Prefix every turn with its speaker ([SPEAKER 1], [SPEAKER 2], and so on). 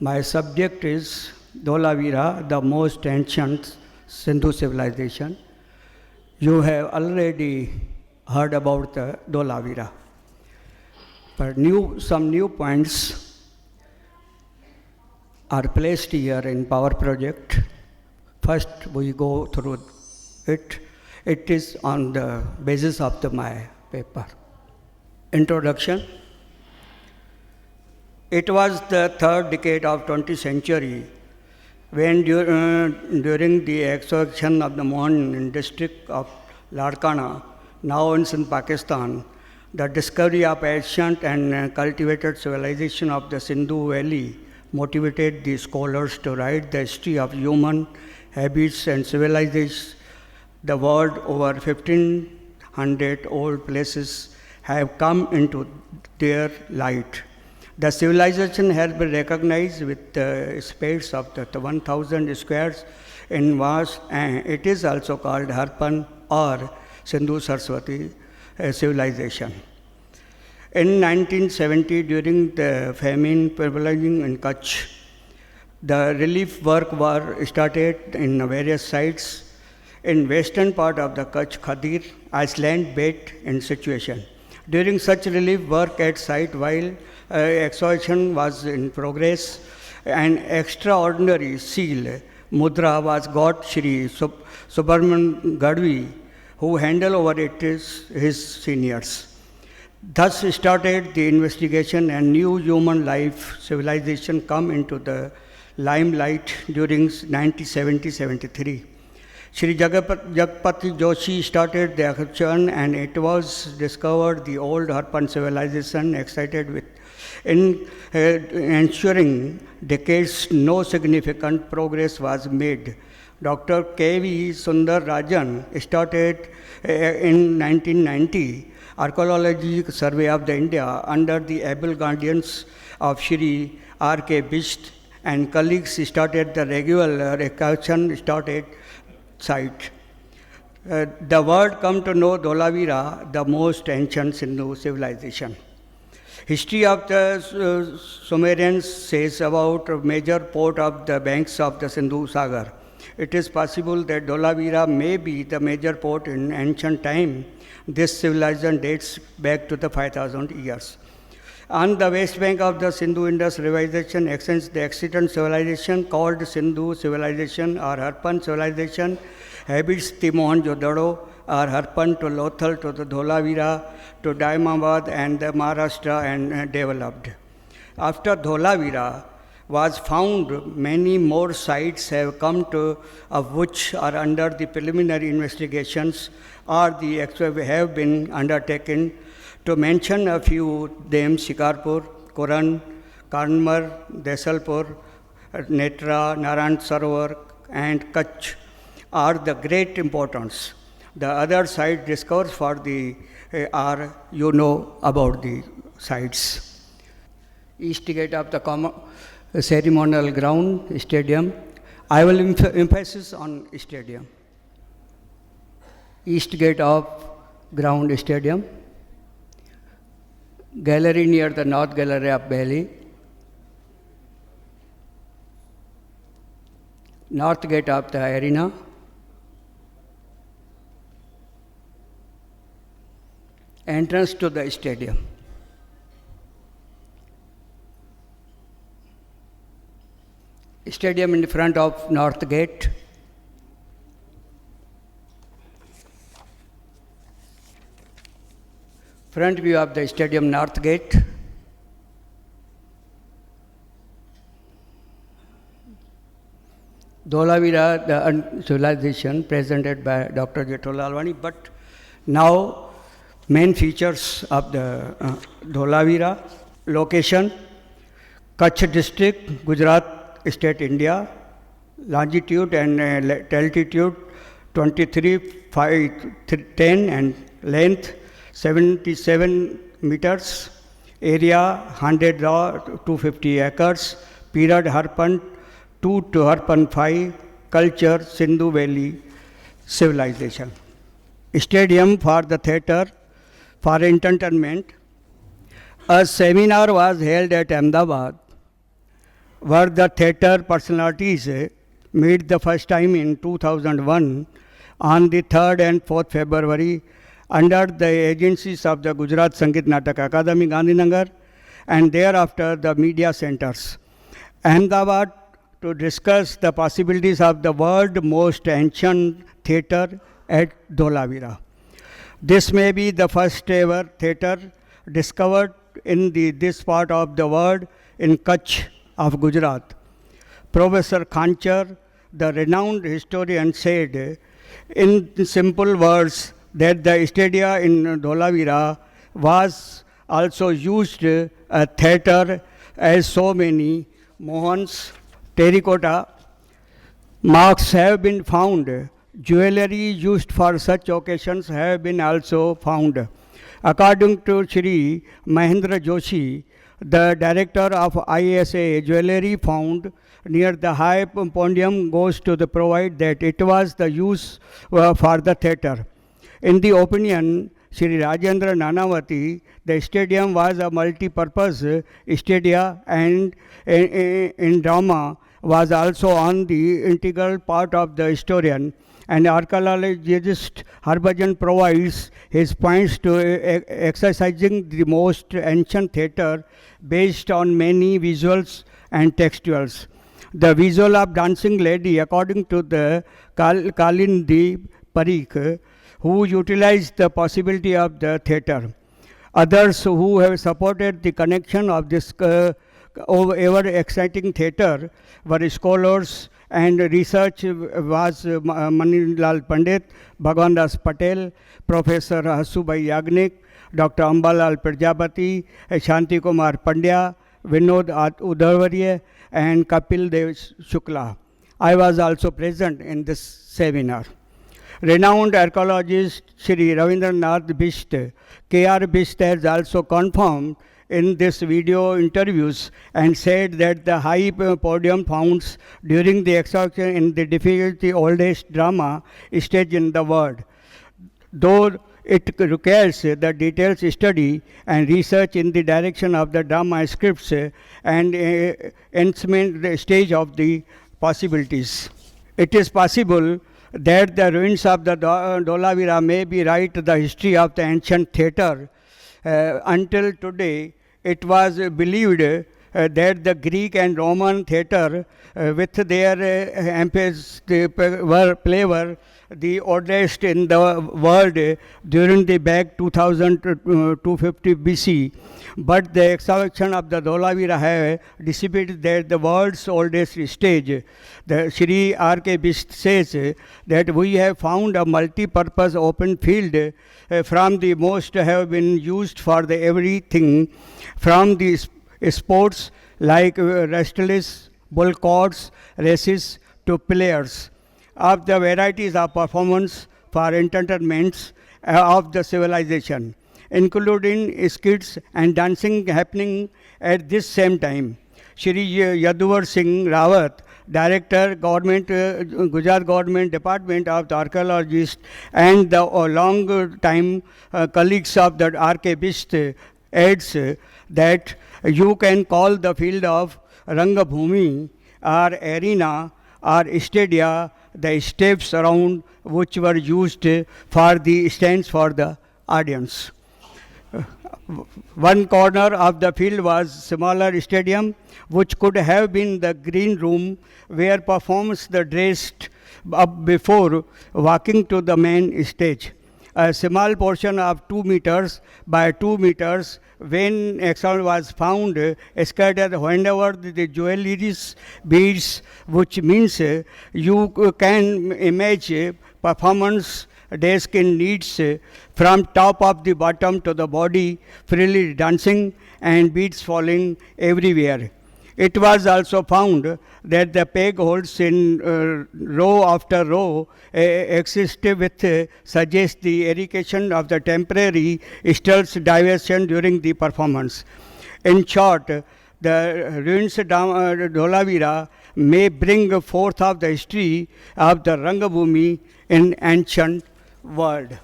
[SPEAKER 1] My subject is Dholavira, the most ancient Sindhu civilization. You have already heard about the Dholavira. But some new points are placed here in Power Project. First, we go through it. It is on the basis of my paper. Introduction. It was the third decade of 20th century when during the extraction of the Mohun district of Larkana, now in Sindh, Pakistan, the discovery of ancient and cultivated civilization of the Sindhu Valley motivated the scholars to write the history of human habits and civilizations. The world over 1500 old places have come into their light. The civilization has been recognized with the space of the 1,000 squares in vast, and it is also called Harpan or Sindhu Saraswati civilization. In 1970, during the famine prevailing in Kutch, the relief work were started in various sites in western part of the Kutch Khadir Iceland bed in situation. During such relief work at site, while excavation was in progress, an extraordinary seal mudra was got Shri Subramanian Gadvi, who handled over it his seniors. Thus started the investigation, and new human life civilization come into the limelight during 1970-73. Shri Jagpati Joshi started the excavation, and it was discovered the old Harpan civilization excited with in ensuring decades no significant progress was made. Dr. K.V. Sundar Rajan started in 1990 Archaeological Survey of the India under the able guardians of Shri R.K. Bisht, and colleagues started the regular excavation started site. The world come to know Dholavira, the most ancient Sindhu civilization. History of the Sumerians says about a major port of the banks of the Sindhu Sagar. It is possible that Dholavira may be the major port in ancient time. This civilization dates back to the 5,000 years. On the west bank of the Sindhu Indus civilization extends the extant civilization called Sindhu civilization or Harpan civilization, habits the Mohenjo-daro or Harpan to Lothal to the Dholavira to Daimabad and the Maharashtra and developed. After Dholavira was found, many more sites have come to, of which are under the preliminary investigations or the have been undertaken. To mention a few them, Shikarpur, Kuran, Kanmar, Desalpur, Netra, Narayan Sarovar and Kutch are the great importance. The other site discovered for the are you know about the sites. East gate of the ceremonial ground, stadium. I will emphasis on stadium. East gate of ground, stadium. Gallery near the North Gallery of Delhi. North gate of the arena. Entrance to the stadium. Stadium in front of North Gate. Front view of the stadium, North Gate. Dholavira, the civilization presented by Dr. Jetho Lalwani, but now main features of the Dholavira: location, Kutch district, Gujarat state, India, longitude and altitude 23,510 and length 77 meters, area 100 to 250 acres, period Harpan 2 to Harpan 5, culture Sindhu Valley civilization. Stadium for the theatre, for entertainment. A seminar was held at Ahmedabad where the theatre personalities met the first time in 2001 on the 3rd and 4th February under the agencies of the Gujarat Sangeet Natak Akademi, Gandhinagar, and thereafter the media centers. Ahmedabad, to discuss the possibilities of the world's most ancient theatre at Dholavira. This may be the first ever theatre discovered in this part of the world in Kutch of Gujarat. Professor Khanchar, the renowned historian, said in simple words that the stadia in Dholavira was also used a theatre as so many mohans, terracotta marks have been found. Jewelry used for such occasions have been also found. According to Shri Mahendra Joshi, the director of ISA, jewelry found near the high podium goes to the provide that it was the use for the theatre. In the opinion, Shri Rajendra Nanavati, the stadium was a multi-purpose stadia and in drama was also on the integral part of the historian, and archaeologist Harbhajan provides his points to exercising the most ancient theatre based on many visuals and textuals. The visual of dancing lady, according to the Kalindi Parikh, who utilized the possibility of the theatre. Others who have supported the connection of this ever exciting theatre were scholars, and research was Manilal Pandit, Bhagwan Das Patel, Professor Hasubai Yagnik, Dr. Ambalal Prajapati, Shanti Kumar Pandya, Vinod Udavarya, and Kapil Dev Shukla. I was also present in this seminar. Renowned archaeologist Shri Ravindranath Bisht, K.R. Bisht, has also confirmed in this video interviews and said that the high podium found during the excursion in the difficulty oldest drama stage in the world. Though it requires the detailed study and research in the direction of the drama scripts and enhancement stage of the possibilities. It is possible that the ruins of the Dholavira may be write the history of the ancient theatre. Until today, it was believed that the Greek and Roman theatre with their were the oldest in the world during the back 2250 BC. But the excavation of the Dholavira have dissipated that the world's oldest stage. The Shri R.K. Bisht says that we have found a multi-purpose open field from the most have been used for the everything from the sports like wrestlers, bull courts, races to players, of the varieties of performance for entertainments of the civilization, including skits and dancing happening at this same time. Shri Yaduvar Singh Rawat, Director, Government, Gujarat Government Department of the Archaeologist, and the long time colleagues of the R.K. Bisht, adds that you can call the field of Rangabhumi or arena or stadia the steps around which were used for the stands for the audience. One corner of the field was smaller stadium, which could have been the green room where performers the dressed up before walking to the main stage. A small portion of 2 meters by 2 meters when excellence was found scattered whenever the jewelries beads, which means you can imagine performance desk in needs from top of the bottom to the body freely dancing and beads falling everywhere. It was also found that the peg holes in row after row exist with suggest the eradication of the temporary stills diversion during the performance. In short, the ruins of Dholavira may bring forth of the history of the Rangabhumi in ancient world.